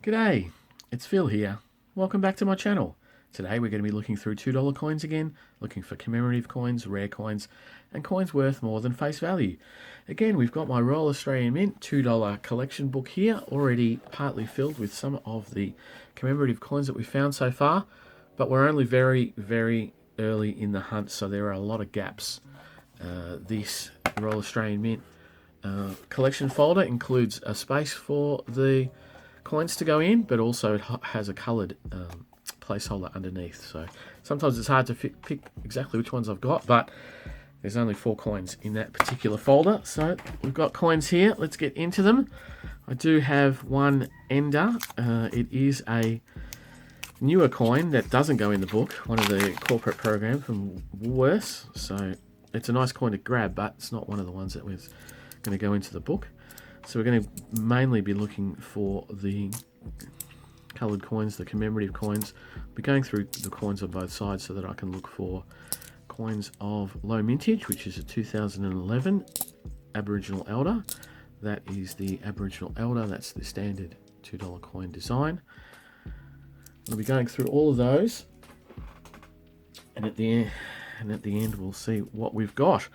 G'day, it's Phil here. Welcome back to my channel. Today we're going to be looking through $2 coins again, looking for commemorative coins, rare coins, and coins worth more than face value. Again, we've got my Royal Australian Mint $2 collection book here, already partly filled with some of the commemorative coins that we've found so far, but we're only very, very early in the hunt, so there are a lot of gaps. This Royal Australian Mint collection folder includes a space for the coins to go in, but also it has a coloured placeholder underneath. So sometimes it's hard to pick exactly which ones I've got, but there's only 4 coins in that particular folder. So we've got coins here. Let's get into them. I do have one ender. It is a newer coin that doesn't go in the book, one of the corporate programs from Woolworths. So it's a nice coin to grab, but it's not one of the ones that was going to go into the book. So we're going to mainly be looking for the coloured coins, the commemorative coins. I'll be going through the coins on both sides so that I can look for coins of low mintage, which is a 2011 Aboriginal Elder. That is the Aboriginal Elder. That's the standard $2 coin design. I'll be going through all of those, and at the end we'll see what we've got.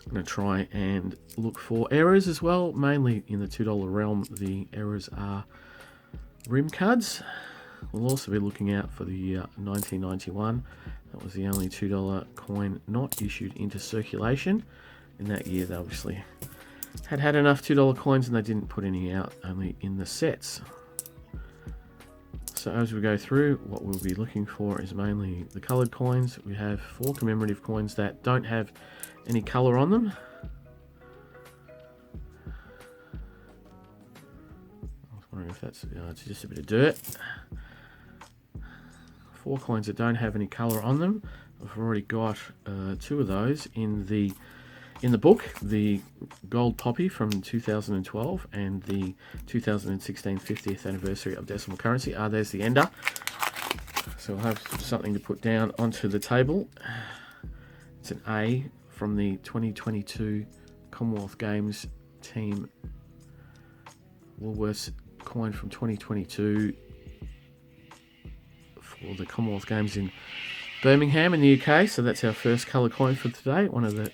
I'm going to try and look for errors as well. Mainly in the $2 realm, the errors are rim cards. We'll also be looking out for the year 1991. That was the only $2 coin not issued into circulation. In that year, they obviously had enough $2 coins and they didn't put any out, only in the sets. So as we go through, what we'll be looking for is mainly the coloured coins. We have 4 commemorative coins that don't have any colour on them. I was wondering if that's it's just a bit of dirt. 4 coins that don't have any colour on them. I've already got 2 of those in the book, the gold poppy from 2012 and the 2016 50th anniversary of decimal currency. There's the ender. So we'll have something to put down onto the table. It's an A from the 2022 Commonwealth Games team Woolworths coin from 2022 for the Commonwealth Games in Birmingham in the UK. So that's our first colour coin for today, one of the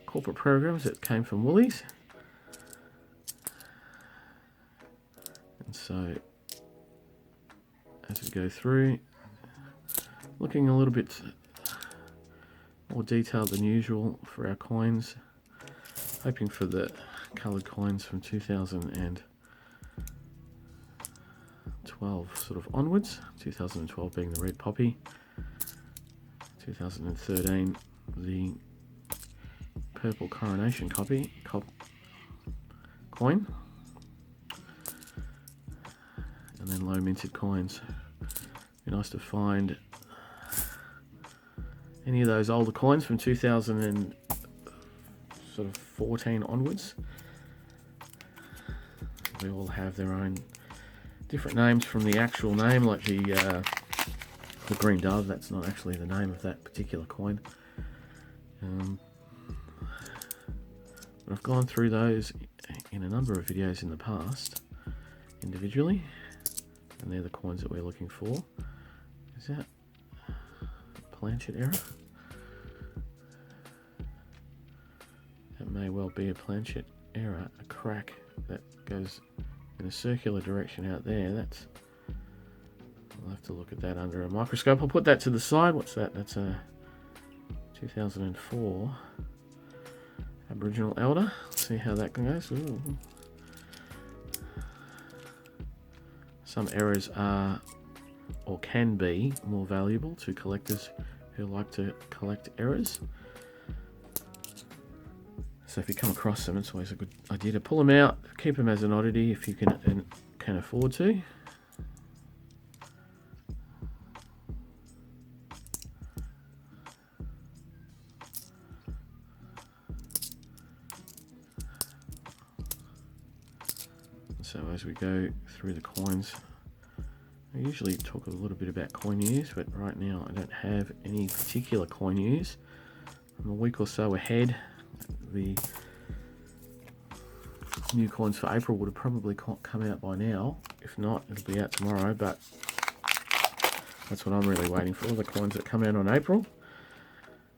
corporate programs that came from Woolies. And so as we go through, looking a little bit more detailed than usual for our coins, hoping for the coloured coins from 2012 sort of onwards, 2012 being the red poppy, 2013 the purple coronation coin, and then low minted coins. Be nice to find any of those older coins from 2014 onwards. They all have their own different names from the actual name, like the green dove. That's not actually the name of that particular coin. But I've gone through those in a number of videos in the past, individually, and they're the coins that we're looking for. Is that a planchet error? That may well be a planchet error, a crack that goes in a circular direction out there. I'll have to look at that under a microscope. I'll put that to the side. What's that? That's a 2004 Aboriginal Elder. Let's see how that goes. Ooh. Some errors are or can be more valuable to collectors who like to collect errors. So if you come across them, it's always a good idea to pull them out, keep them as an oddity if you can afford to. So as we go through the coins, I usually talk a little bit about coin years, but right now I don't have any particular coin years. I'm a week or so ahead. The new coins for April would have probably come out by now. If not, it'll be out tomorrow, but that's what I'm really waiting for, the coins that come out on April.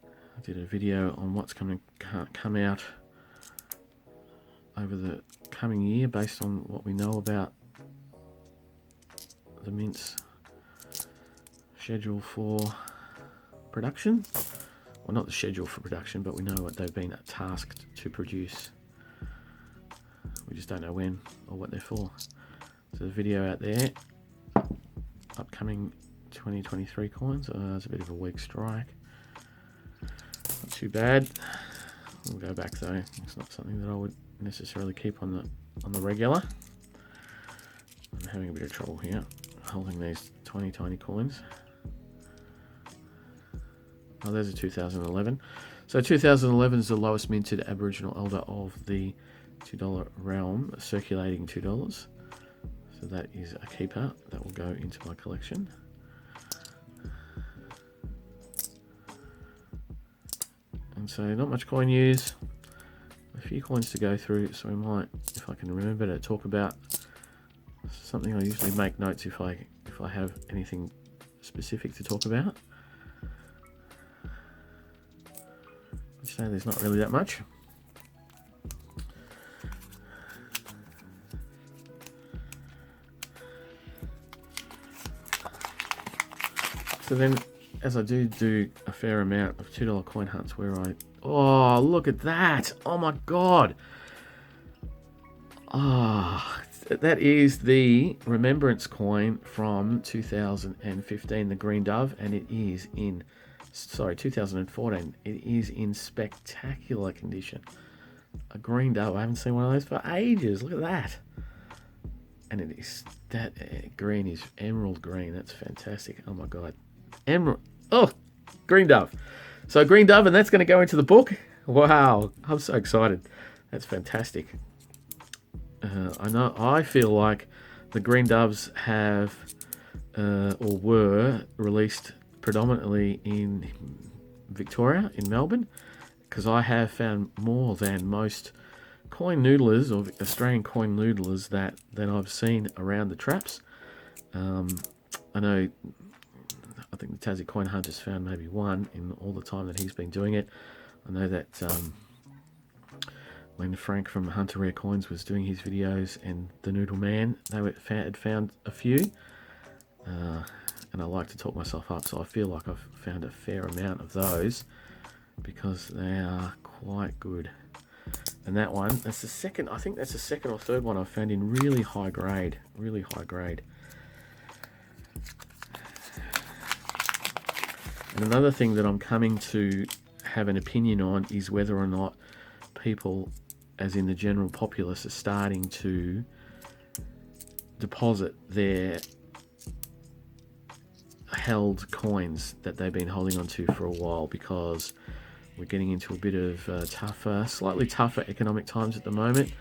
I did a video on what's coming to come out over the coming year based on what we know about the Mint's schedule for production. Well, not the schedule for production, but we know what they've been tasked to produce. We just don't know when or what they're for. So the video out there, upcoming 2023 coins. It's a bit of a weak strike. Not too bad. We'll go back though. It's not something that I would necessarily keep on the regular. I'm having a bit of trouble here holding these tiny coins. Oh, there's a 2011. So 2011 is the lowest minted Aboriginal elder of the $2 realm, circulating $2. So that is a keeper that will go into my collection. And so not much coin news. A few coins to go through, so we might, if I can remember, to talk about something. I usually make notes if I have anything specific to talk about. So there's not really that much. So then, as I do a fair amount of $2 coin hunts where oh, look at that. Oh my God. Ah, that is the remembrance coin from 2015, the Green Dove, and it is in, 2014. It is in spectacular condition. A Green Dove. I haven't seen one of those for ages. Look at that. And it is, that green is emerald green. That's fantastic. Oh my God. Emerald. Oh, Green Dove. So Green Dove, and that's going to go into the book. Wow. I'm so excited. That's fantastic. I feel like the Green Doves have or were released predominantly in Victoria, in Melbourne, because I have found more than most coin noodlers or Australian coin noodlers that I've seen around the traps. I think the Tassie Coin Hunter's found maybe one in all the time that he's been doing it. I know that when Frank from Hunter Rare Coins was doing his videos and the Noodle Man, they had found a few. And I like to talk myself up, so I feel like I've found a fair amount of those because they are quite good. And that one, that's the second, I think that's the second or third one I've found in really high grade. And another thing that I'm coming to have an opinion on is whether or not people, as in the general populace, are starting to deposit their held coins that they've been holding on to for a while, because we're getting into a bit of slightly tougher economic times at the moment.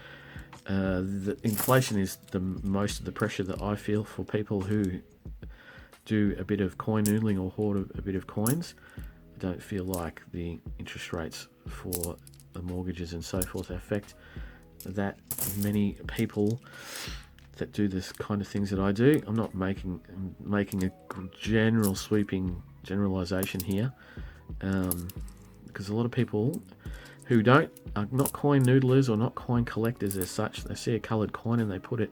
The inflation is most of the pressure that I feel for people who do a bit of coin noodling or hoard a bit of coins. I don't feel like the interest rates for the mortgages and so forth affect that many people that do this kind of things that I do. I'm not making a general sweeping generalization here, because a lot of people who are not coin noodlers or not coin collectors as such, they see a coloured coin and they put it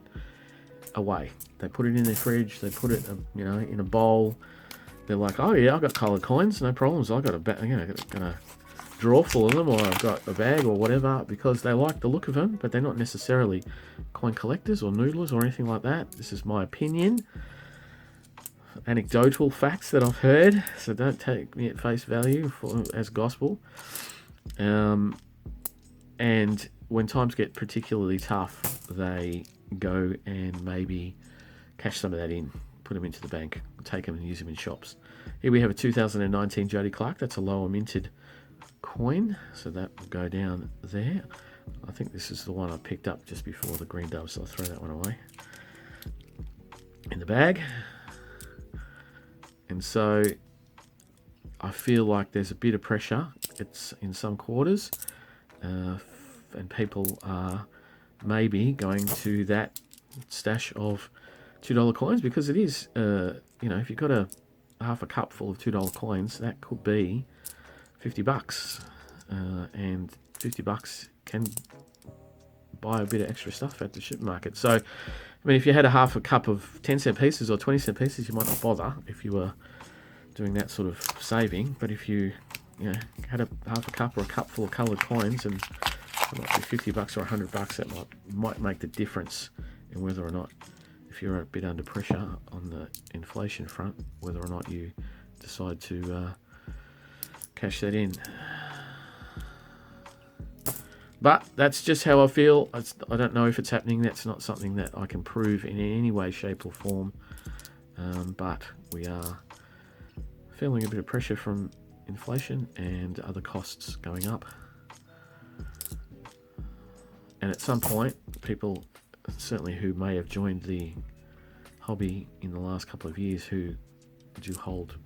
away. They put it in their fridge. They put it, in a bowl. They're like, oh yeah, I've got coloured coins, no problems. I've got a drawer full of them, or I've got a bag or whatever, because they like the look of them, but they're not necessarily coin collectors or noodlers or anything like that. This is my opinion, anecdotal facts that I've heard, so don't take me at face value as gospel. And when times get particularly tough, they go and maybe cash some of that in, put them into the bank, take them and use them in shops. Here we have a 2019 Jody Clark. That's a lower minted coin, so that will go down there. I think this is the one I picked up just before the Green Dove, so I'll throw that one away in the bag. And so I feel like there's a bit of pressure. It's in some quarters, and people are maybe going to that stash of $2 coins, because it is, if you've got a half a cup full of $2 coins, that could be $50, and $50 can buy a bit of extra stuff at the supermarket. So, I mean, if you had a half a cup of 10-cent pieces or 20-cent pieces, you might not bother if you were doing that sort of saving. But if you, had a half a cup or a cup full of coloured coins, and it might be $50 or $100, that might make the difference in whether or not, if you're a bit under pressure on the inflation front, whether or not you decide to cash that in. But that's just how I feel. I don't know if it's happening. That's not something that I can prove in any way, shape or form. But we are feeling a bit of pressure from inflation and other costs going up. And at some point, people certainly who may have joined the hobby in the last couple of years, who do hold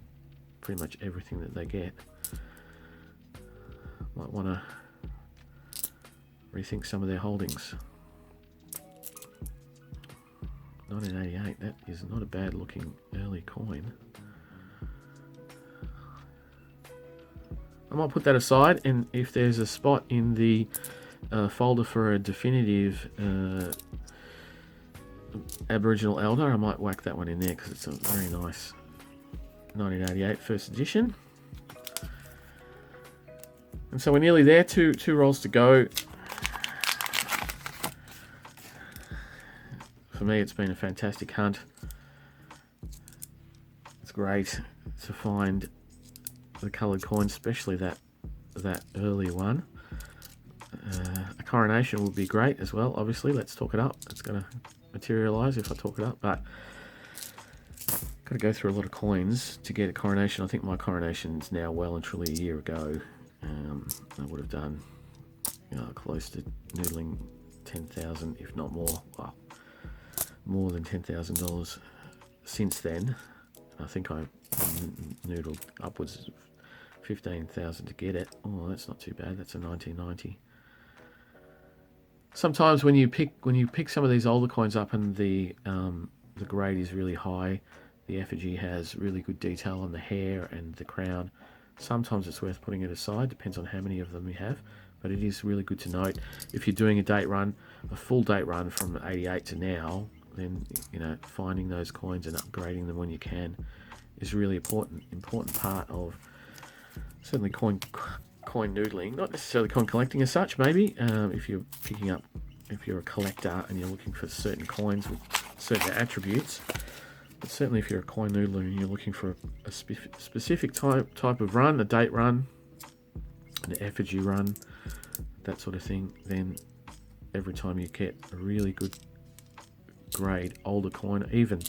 pretty much everything that they get, might want to rethink some of their holdings. 1988, that is not a bad looking early coin. I might put that aside, and if there's a spot in the folder for a definitive Aboriginal Elder, I might whack that one in there because it's a very nice 1988 first edition. And so we're nearly there, two rolls to go. For me, it's been a fantastic hunt. It's great to find the coloured coins, especially that early one. A coronation would be great as well. Obviously, let's talk it up. It's going to materialise if I talk it up, but got to go through a lot of coins to get a coronation. I think my coronation's now well and truly a year ago. I would have done close to noodling 10,000, if not more. Well, more than $10,000 since then. I think I noodled upwards of 15,000 to get it. Oh, that's not too bad. That's a 1990. Sometimes when you pick some of these older coins up and the grade is really high, the effigy has really good detail on the hair and the crown, sometimes it's worth putting it aside. Depends on how many of them you have, but it is really good to note. If you're doing a date run, a full date run from 88 to now, then finding those coins and upgrading them when you can is really important part of certainly coin noodling. Not necessarily coin collecting as such, maybe if you're a collector and you're looking for certain coins with certain attributes. But certainly if you're a coin noodler and you're looking for a specific type of run, a date run, an effigy run, that sort of thing, then every time you get a really good grade older coin, even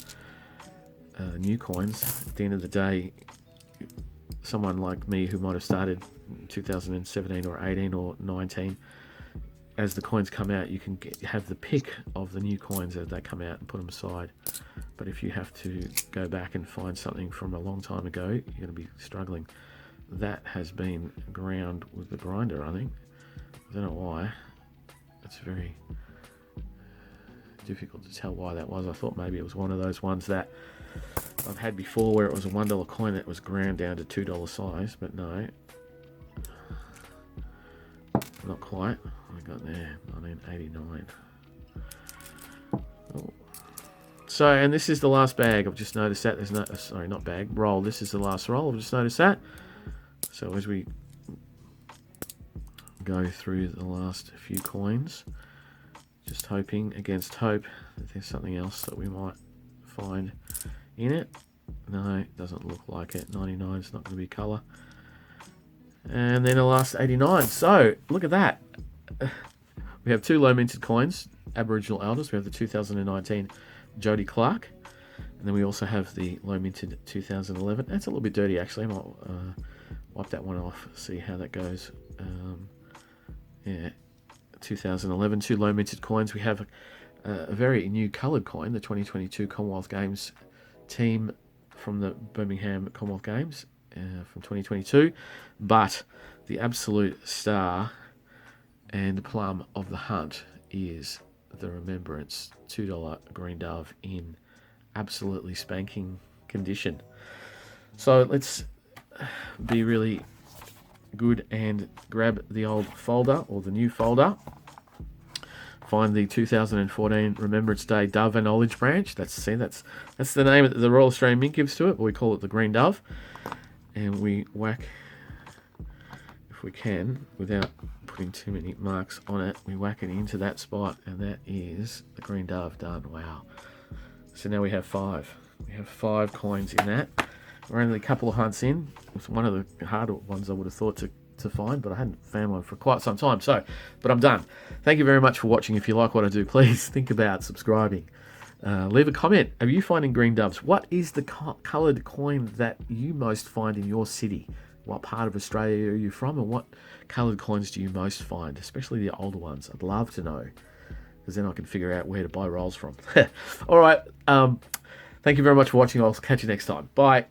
new coins, at the end of the day, someone like me who might have started in 2017 or 18 or 19, as the coins come out, you can have the pick of the new coins as they come out and put them aside. But if you have to go back and find something from a long time ago, you're going to be struggling. That has been ground with the grinder, I think. I don't know why. It's very difficult to tell why that was. I thought maybe it was one of those ones that I've had before where it was a $1 coin that was ground down to $2 size, but no. Not quite. I got there, 1989. Oh. So, and this is the last bag. I've just noticed that. There's no, sorry, not bag, roll. This is the last roll. I've just noticed that. So as we go through the last few coins, just hoping against hope that there's something else that we might find in it. No, it doesn't look like it. 99 is not going to be colour. And then the last 89. So, look at that. We have two low minted coins, Aboriginal Elders. We have the 2019 Jody Clark. And then we also have the low minted 2011. That's a little bit dirty, actually. I might wipe that one off, see how that goes. Yeah, 2011, two low minted coins. We have a very new coloured coin, the 2022 Commonwealth Games team from the Birmingham Commonwealth Games from 2022. But the absolute star and plum of the hunt is the Remembrance $2 green dove in absolutely spanking condition. So let's be really good and grab the old folder or the new folder. Find the 2014 Remembrance Day Dove and Olive Branch. That's the name that the Royal Australian Mint gives to it, but we call it the Green Dove. And we whack, if we can, without putting too many marks on it, we whack it into that spot, and that is the Green Dove done. Wow. So now we have 5. We have 5 coins in that. We're only a couple of hunts in. It's one of the harder ones I would have thought to find, but I hadn't found one for quite some time. But I'm done. Thank you very much for watching. If you like what I do, please think about subscribing. Leave a comment. Are you finding green doves? What is the coloured coin that you most find in your city? What part of Australia are you from, and what coloured coins do you most find, especially the older ones? I'd love to know, because then I can figure out where to buy rolls from. All right. Thank you very much for watching. I'll catch you next time. Bye.